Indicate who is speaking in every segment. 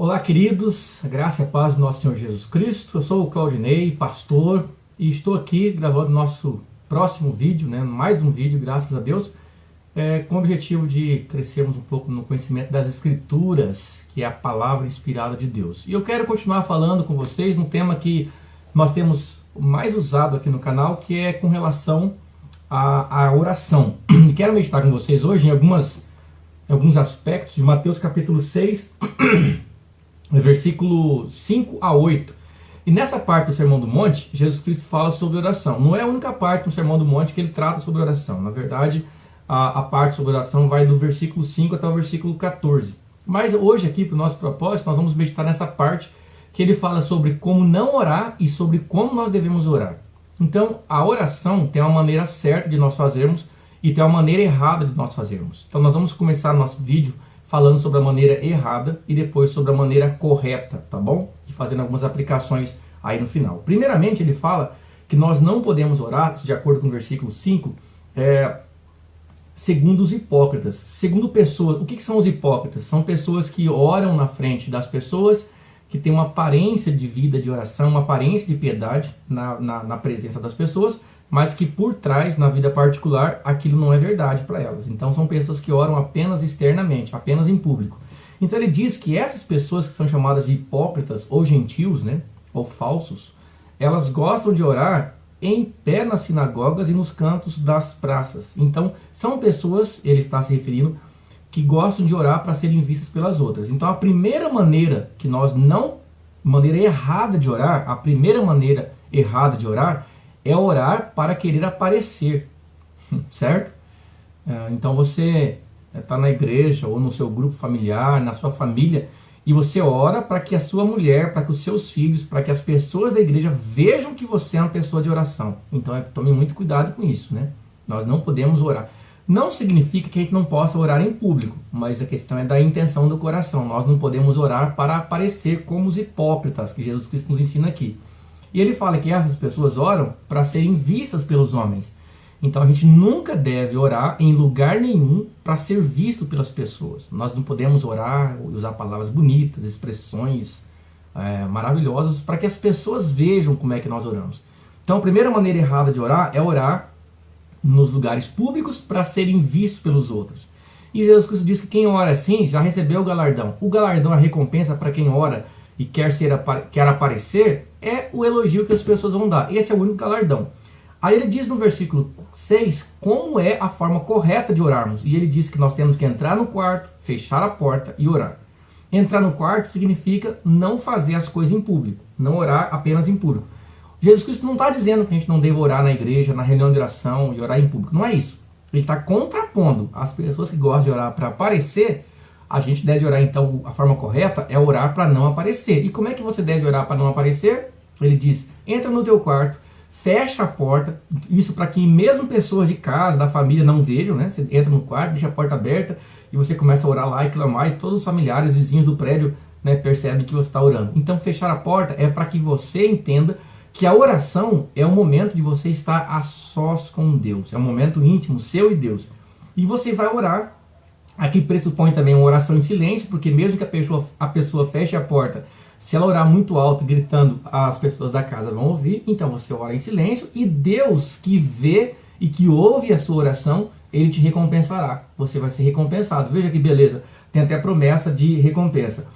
Speaker 1: Olá, queridos, a graça e a paz do nosso Senhor Jesus Cristo. Eu sou o Claudinei, pastor, e estou aqui gravando nosso próximo vídeo, mais um vídeo, graças a Deus, com o objetivo de crescermos um pouco no conhecimento das Escrituras, que é a palavra inspirada de Deus. E eu quero continuar falando com vocês um tema que nós temos mais usado aqui no canal, que é com relação à oração. E quero meditar com vocês hoje em alguns aspectos de Mateus capítulo 6, versículo 5 a 8. E nessa parte do Sermão do Monte, Jesus Cristo fala sobre oração. Não é a única parte do Sermão do Monte que ele trata sobre oração. Na verdade, a parte sobre oração vai do versículo 5 até o versículo 14. Mas hoje aqui, para o nosso propósito, nós vamos meditar nessa parte que ele fala sobre como não orar e sobre como nós devemos orar. Então, a oração tem uma maneira certa de nós fazermos e tem uma maneira errada de nós fazermos. Então, nós vamos começar nosso vídeo falando sobre a maneira errada e depois sobre a maneira correta, tá bom? E fazendo algumas aplicações aí no final. Primeiramente, ele fala que nós não podemos orar, de acordo com o versículo 5, segundo os hipócritas. Segundo pessoas, o que são os hipócritas? São pessoas que oram na frente das pessoas, que têm uma aparência de vida de oração, uma aparência de piedade na presença das pessoas, mas que por trás, na vida particular, aquilo não é verdade para elas. Então são pessoas que oram apenas externamente, apenas em público. Então ele diz que essas pessoas que são chamadas de hipócritas ou gentios, ou falsos, elas gostam de orar em pé nas sinagogas e nos cantos das praças. Então são pessoas, ele está se referindo, que gostam de orar para serem vistas pelas outras. Então a primeira maneira que maneira errada de orar, a primeira maneira errada de orar é orar para querer aparecer, certo? Então você está na igreja ou no seu grupo familiar, na sua família, e você ora para que a sua mulher, para que os seus filhos, para que as pessoas da igreja vejam que você é uma pessoa de oração. Então tome muito cuidado com isso, Nós não podemos orar. Não significa que a gente não possa orar em público, mas a questão é da intenção do coração. Nós não podemos orar para aparecer como os hipócritas, que Jesus Cristo nos ensina aqui. E ele fala que essas pessoas oram para serem vistas pelos homens. Então a gente nunca deve orar em lugar nenhum para ser visto pelas pessoas. Nós não podemos orar e usar palavras bonitas, expressões maravilhosas para que as pessoas vejam como é que nós oramos. Então a primeira maneira errada de orar é orar nos lugares públicos para serem vistos pelos outros. E Jesus Cristo diz que quem ora assim já recebeu o galardão. O galardão, a recompensa para quem ora e quer aparecer, é o elogio que as pessoas vão dar. Esse é o único galardão. Aí ele diz no versículo 6 como é a forma correta de orarmos. E ele diz que nós temos que entrar no quarto, fechar a porta e orar. Entrar no quarto significa não fazer as coisas em público, não orar apenas em público. Jesus Cristo não está dizendo que a gente não deve orar na igreja, na reunião de oração e orar em público. Não é isso. Ele está contrapondo as pessoas que gostam de orar para aparecer. A gente deve orar, então, a forma correta é orar para não aparecer. E como é que você deve orar para não aparecer? Ele diz, entra no teu quarto, fecha a porta, isso para que mesmo pessoas de casa, da família não vejam, Você entra no quarto, deixa a porta aberta e você começa a orar lá e clamar e todos os familiares, vizinhos do prédio, percebem que você está orando. Então fechar a porta é para que você entenda que a oração é um momento de você estar a sós com Deus, é um momento íntimo, seu e Deus. E você vai orar. Aqui pressupõe também uma oração em silêncio, porque mesmo que a pessoa feche a porta, se ela orar muito alto, gritando, as pessoas da casa vão ouvir, então você ora em silêncio e Deus que vê e que ouve a sua oração, Ele te recompensará. Você vai ser recompensado. Veja que beleza, tem até promessa de recompensa.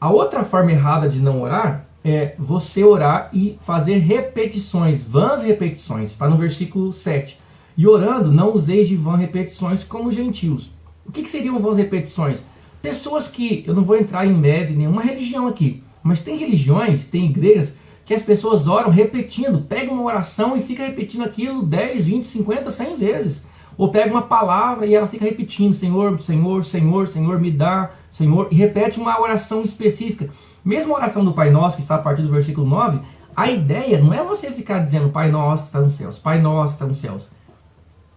Speaker 1: A outra forma errada de não orar é você orar e fazer repetições, vãs repetições, está no versículo 7. E orando, não useis de vãs repetições como gentios. O que seriam vãs repetições? Pessoas que, eu não vou entrar em mérito em nenhuma religião aqui, mas tem religiões, tem igrejas, que as pessoas oram repetindo, pegam uma oração e fica repetindo aquilo 10, 20, 50, 100 vezes. Ou pega uma palavra e ela fica repetindo, Senhor, Senhor, Senhor, Senhor, me dá, Senhor, e repete uma oração específica. Mesmo a oração do Pai Nosso, que está a partir do versículo 9, a ideia não é você ficar dizendo Pai Nosso que está nos céus, Pai Nosso que está nos céus.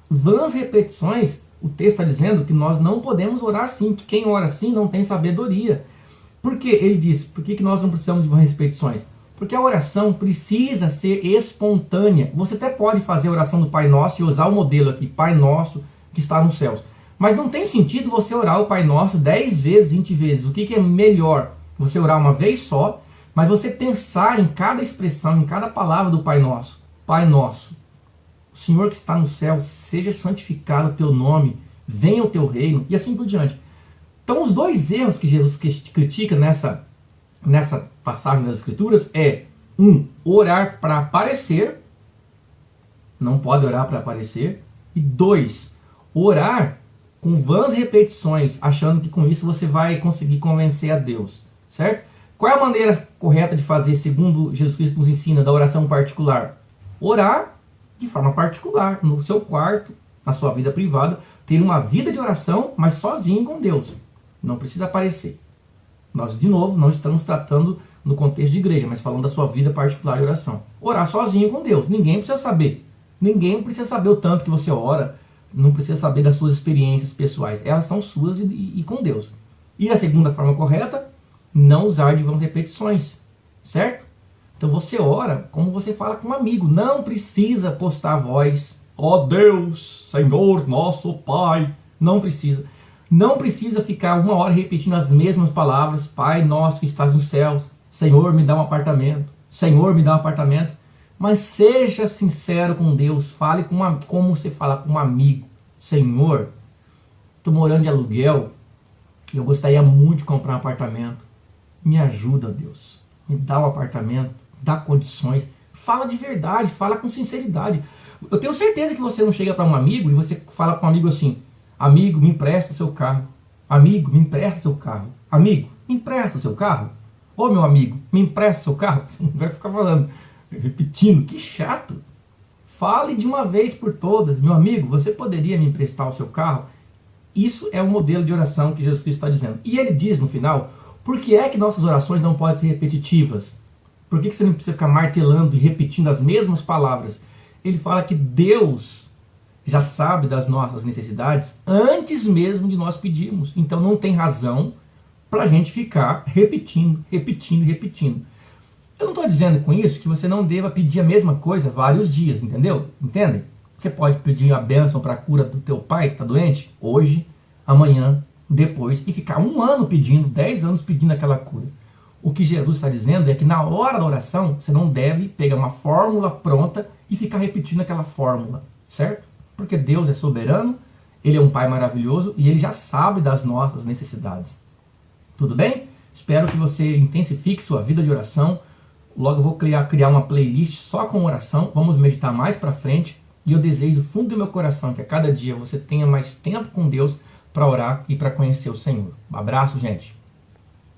Speaker 1: Vãs repetições, o texto está dizendo que nós não podemos orar assim, que quem ora assim não tem sabedoria. Por que ele diz? Por que nós não precisamos de vãs repetições? Porque a oração precisa ser espontânea. Você até pode fazer a oração do Pai Nosso e usar o modelo aqui, Pai Nosso que está nos céus. Mas não tem sentido você orar o Pai Nosso 10 vezes, 20 vezes. O que é melhor? você orar uma vez só, mas você pensar em cada expressão, em cada palavra do Pai Nosso. Pai Nosso, o Senhor que está no céu, seja santificado o teu nome, venha o teu reino, e assim por diante. Então os dois erros que Jesus critica nessa passagem das Escrituras é: orar para aparecer, não pode orar para aparecer, e 2, orar com vãs repetições, achando que com isso você vai conseguir convencer a Deus, certo? Qual é a maneira correta de fazer, segundo Jesus Cristo nos ensina, da oração particular? Orar de forma particular, no seu quarto, na sua vida privada, ter uma vida de oração, mas sozinho com Deus. Não precisa aparecer. Nós, de novo, não estamos tratando no contexto de igreja, mas falando da sua vida particular de oração. Orar sozinho com Deus. Ninguém precisa saber. Ninguém precisa saber o tanto que você ora. Não precisa saber das suas experiências pessoais. Elas são suas e com Deus. E a segunda forma correta, não usar de vãs repetições. Certo? Então você ora como você fala com um amigo. Não precisa postar a voz. Ó Deus, Senhor, nosso Pai. Não precisa. Não precisa ficar 1 hora repetindo as mesmas palavras. Pai nosso que estás nos céus. Senhor, me dá um apartamento. Senhor, me dá um apartamento. Mas seja sincero com Deus. Fale como você fala com um amigo. Senhor, estou morando de aluguel. E eu gostaria muito de comprar um apartamento. Me ajuda, Deus. Me dá um apartamento. Dá condições. Fala de verdade. Fala com sinceridade. Eu tenho certeza que você não chega para um amigo e você fala para um amigo assim: amigo, me empresta o seu carro. Amigo, me empresta o seu carro. Amigo, me empresta o seu carro. Ô meu amigo, me empresta o seu carro. Você não vai ficar falando, repetindo. Que chato. Fale de uma vez por todas. Meu amigo, você poderia me emprestar o seu carro? Isso é o modelo de oração que Jesus Cristo está dizendo. E ele diz no final, por que é que nossas orações não podem ser repetitivas? Por que você não precisa ficar martelando e repetindo as mesmas palavras? Ele fala que Deus já sabe das nossas necessidades antes mesmo de nós pedirmos. Então não tem razão para a gente ficar repetindo. Eu não estou dizendo com isso que você não deva pedir a mesma coisa vários dias, entendeu? Entendem? Você pode pedir a bênção para a cura do teu pai que está doente, hoje, amanhã, depois, e ficar 1 ano pedindo, 10 anos pedindo aquela cura. O que Jesus está dizendo é que na hora da oração, você não deve pegar uma fórmula pronta e ficar repetindo aquela fórmula, certo? Porque Deus é soberano, Ele é um Pai maravilhoso e Ele já sabe das nossas necessidades. Tudo bem? Espero que você intensifique sua vida de oração. Logo eu vou criar uma playlist só com oração. Vamos meditar mais para frente. E eu desejo do fundo do meu coração que a cada dia você tenha mais tempo com Deus para orar e para conhecer o Senhor. Um abraço, gente.